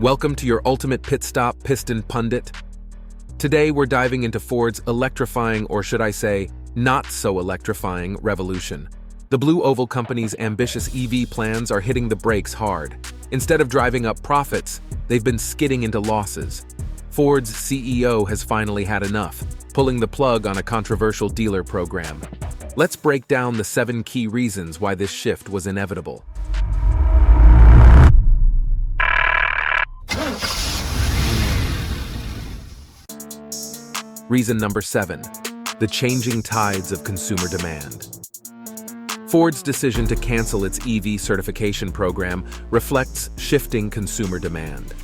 Welcome to your ultimate pit stop, Piston Pundit. Today we're diving into Ford's electrifying, or should I say, not so electrifying, revolution. The Blue Oval Company's ambitious EV plans are hitting the brakes hard. Instead of driving up profits, they've been skidding into losses. Ford's CEO has finally had enough, pulling the plug on a controversial dealer program. Let's break down the 7 key reasons why this shift was inevitable. Reason number 7, the changing tides of consumer demand. Ford's decision to cancel its EV certification program reflects shifting consumer demand.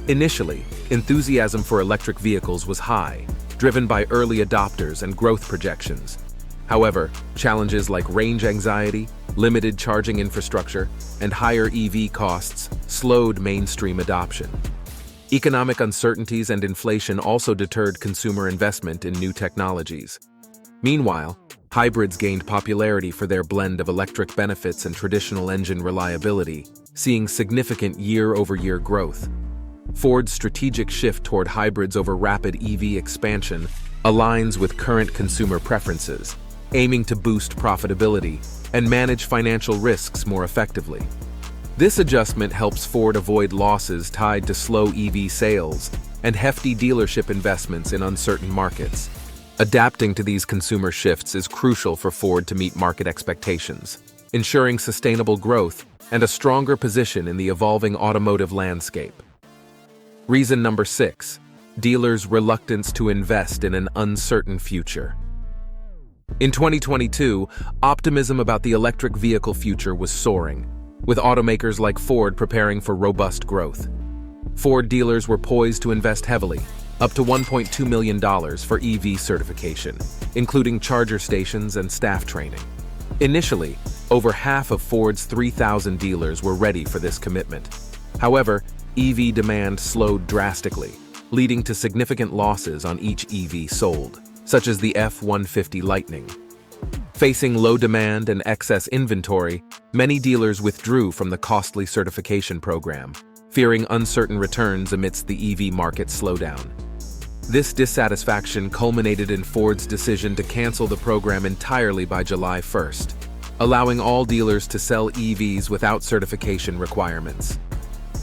Initially, enthusiasm for electric vehicles was high, driven by early adopters and growth projections. However, challenges like range anxiety, limited charging infrastructure, and higher EV costs slowed mainstream adoption. Economic uncertainties and inflation also deterred consumer investment in new technologies. Meanwhile, hybrids gained popularity for their blend of electric benefits and traditional engine reliability, seeing significant year-over-year growth. Ford's strategic shift toward hybrids over rapid EV expansion aligns with current consumer preferences, aiming to boost profitability and manage financial risks more effectively. This adjustment helps Ford avoid losses tied to slow EV sales and hefty dealership investments in uncertain markets. Adapting to these consumer shifts is crucial for Ford to meet market expectations, ensuring sustainable growth and a stronger position in the evolving automotive landscape. Reason number 6, dealers' reluctance to invest in an uncertain future. In 2022, optimism about the electric vehicle future was soaring, with automakers like Ford preparing for robust growth. Ford dealers were poised to invest heavily, up to $1.2 million for EV certification, including charger stations and staff training. Initially, over half of Ford's 3,000 dealers were ready for this commitment. However, EV demand slowed drastically, leading to significant losses on each EV sold, such as the F-150 Lightning. Facing low demand and excess inventory, many dealers withdrew from the costly certification program, fearing uncertain returns amidst the EV market slowdown. This dissatisfaction culminated in Ford's decision to cancel the program entirely by July 1st, allowing all dealers to sell EVs without certification requirements.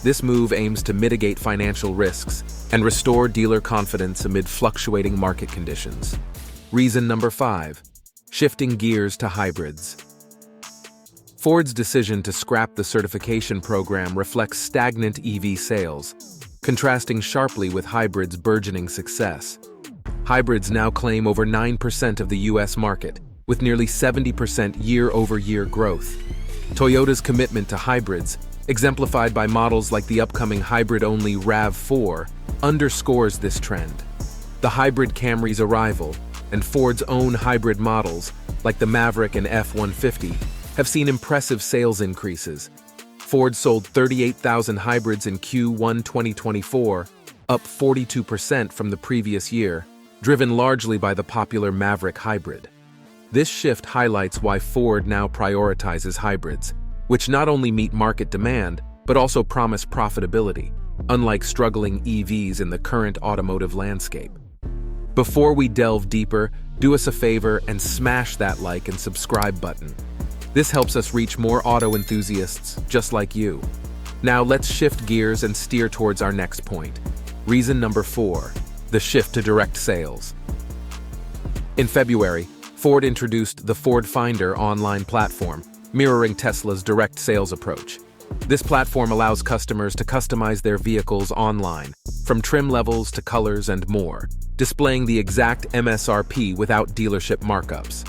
This move aims to mitigate financial risks and restore dealer confidence amid fluctuating market conditions. Reason number 5, shifting gears to hybrids. Ford's decision to scrap the certification program reflects stagnant EV sales, contrasting sharply with hybrids' burgeoning success. Hybrids now claim over 9% of the U.S. market, with nearly 70% year-over-year growth. Toyota's commitment to hybrids, exemplified by models like the upcoming hybrid-only RAV4, underscores this trend. The hybrid Camry's arrival and Ford's own hybrid models, like the Maverick and F-150, have seen impressive sales increases. Ford sold 38,000 hybrids in Q1 2024, up 42% from the previous year, driven largely by the popular Maverick hybrid. This shift highlights why Ford now prioritizes hybrids, which not only meet market demand, but also promise profitability, unlike struggling EVs in the current automotive landscape. Before we delve deeper, do us a favor and smash that like and subscribe button. This helps us reach more auto enthusiasts just like you. Now let's shift gears and steer towards our next point. Reason number 4, the shift to direct sales. In February, Ford introduced the Ford Finder online platform, mirroring Tesla's direct sales approach. This platform allows customers to customize their vehicles online, from trim levels to colors and more, displaying the exact MSRP without dealership markups.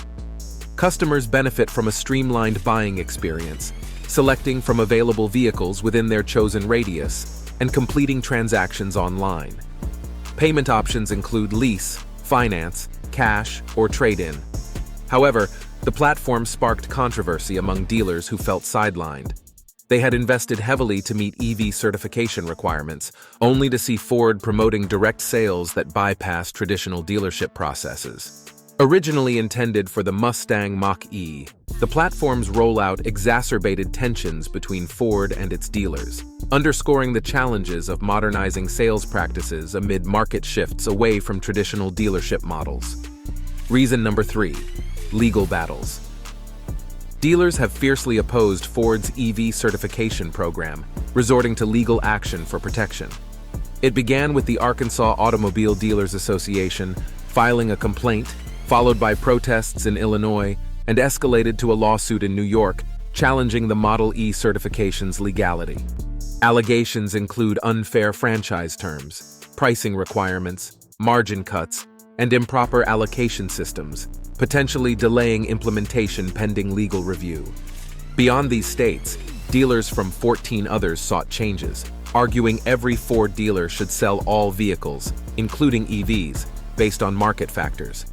Customers benefit from a streamlined buying experience, selecting from available vehicles within their chosen radius and completing transactions online. Payment options include lease, finance, cash, or trade-in. However, the platform sparked controversy among dealers who felt sidelined. They had invested heavily to meet EV certification requirements, only to see Ford promoting direct sales that bypass traditional dealership processes. Originally intended for the Mustang Mach-E, the platform's rollout exacerbated tensions between Ford and its dealers, underscoring the challenges of modernizing sales practices amid market shifts away from traditional dealership models. Reason number 3: legal battles. Dealers have fiercely opposed Ford's EV certification program, resorting to legal action for protection. It began with the Arkansas Automobile Dealers Association filing a complaint, followed by protests in Illinois, and escalated to a lawsuit in New York challenging the Model E certification's legality. Allegations include unfair franchise terms, pricing requirements, margin cuts, and improper allocation systems, potentially delaying implementation pending legal review. Beyond these states, dealers from 14 others sought changes, arguing every Ford dealer should sell all vehicles, including EVs, based on market factors.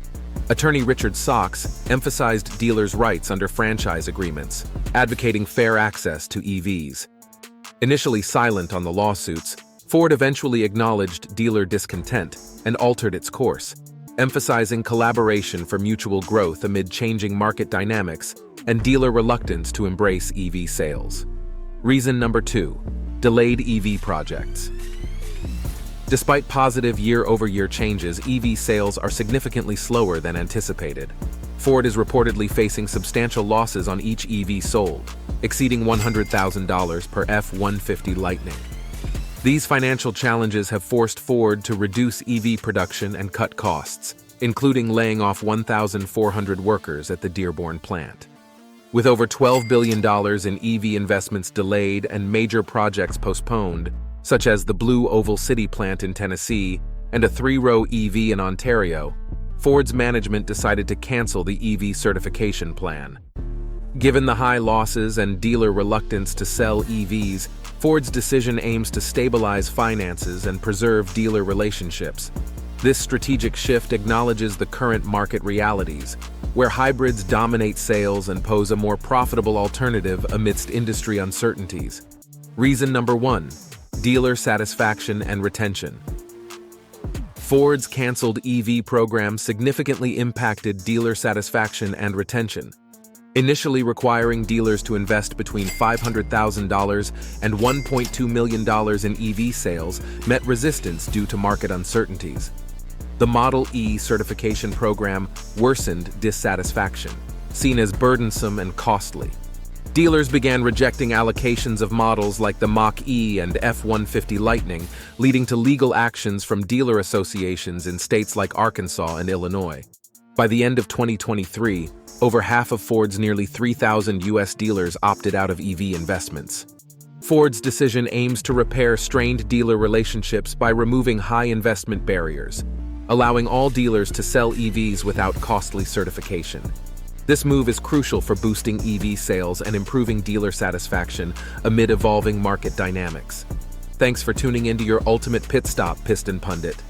Attorney Richard Sachs emphasized dealers' rights under franchise agreements, advocating fair access to EVs. Initially silent on the lawsuits, Ford eventually acknowledged dealer discontent and altered its course, emphasizing collaboration for mutual growth amid changing market dynamics and dealer reluctance to embrace EV sales. Reason number 2: delayed EV projects. Despite positive year-over-year changes, EV sales are significantly slower than anticipated. Ford is reportedly facing substantial losses on each EV sold, exceeding $100,000 per F-150 Lightning. These financial challenges have forced Ford to reduce EV production and cut costs, including laying off 1,400 workers at the Dearborn plant. With over $12 billion in EV investments delayed and major projects postponed, such as the Blue Oval City plant in Tennessee and a 3-row EV in Ontario, Ford's management decided to cancel the EV certification plan. Given the high losses and dealer reluctance to sell EVs, Ford's decision aims to stabilize finances and preserve dealer relationships. This strategic shift acknowledges the current market realities, where hybrids dominate sales and pose a more profitable alternative amidst industry uncertainties. Reason number 1: dealer satisfaction and retention. Ford's canceled EV program significantly impacted dealer satisfaction and retention, initially requiring dealers to invest between $500,000 and $1.2 million in EV sales met resistance due to market uncertainties. The Model E certification program worsened dissatisfaction, seen as burdensome and costly. Dealers began rejecting allocations of models like the Mach-E and F-150 Lightning, leading to legal actions from dealer associations in states like Arkansas and Illinois. By the end of 2023, over half of Ford's nearly 3,000 U.S. dealers opted out of EV investments. Ford's decision aims to repair strained dealer relationships by removing high investment barriers, allowing all dealers to sell EVs without costly certification. This move is crucial for boosting EV sales and improving dealer satisfaction amid evolving market dynamics. Thanks for tuning into your ultimate pit stop, Piston Pundit.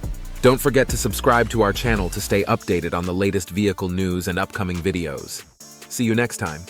Don't forget to subscribe to our channel to stay updated on the latest vehicle news and upcoming videos. See you next time.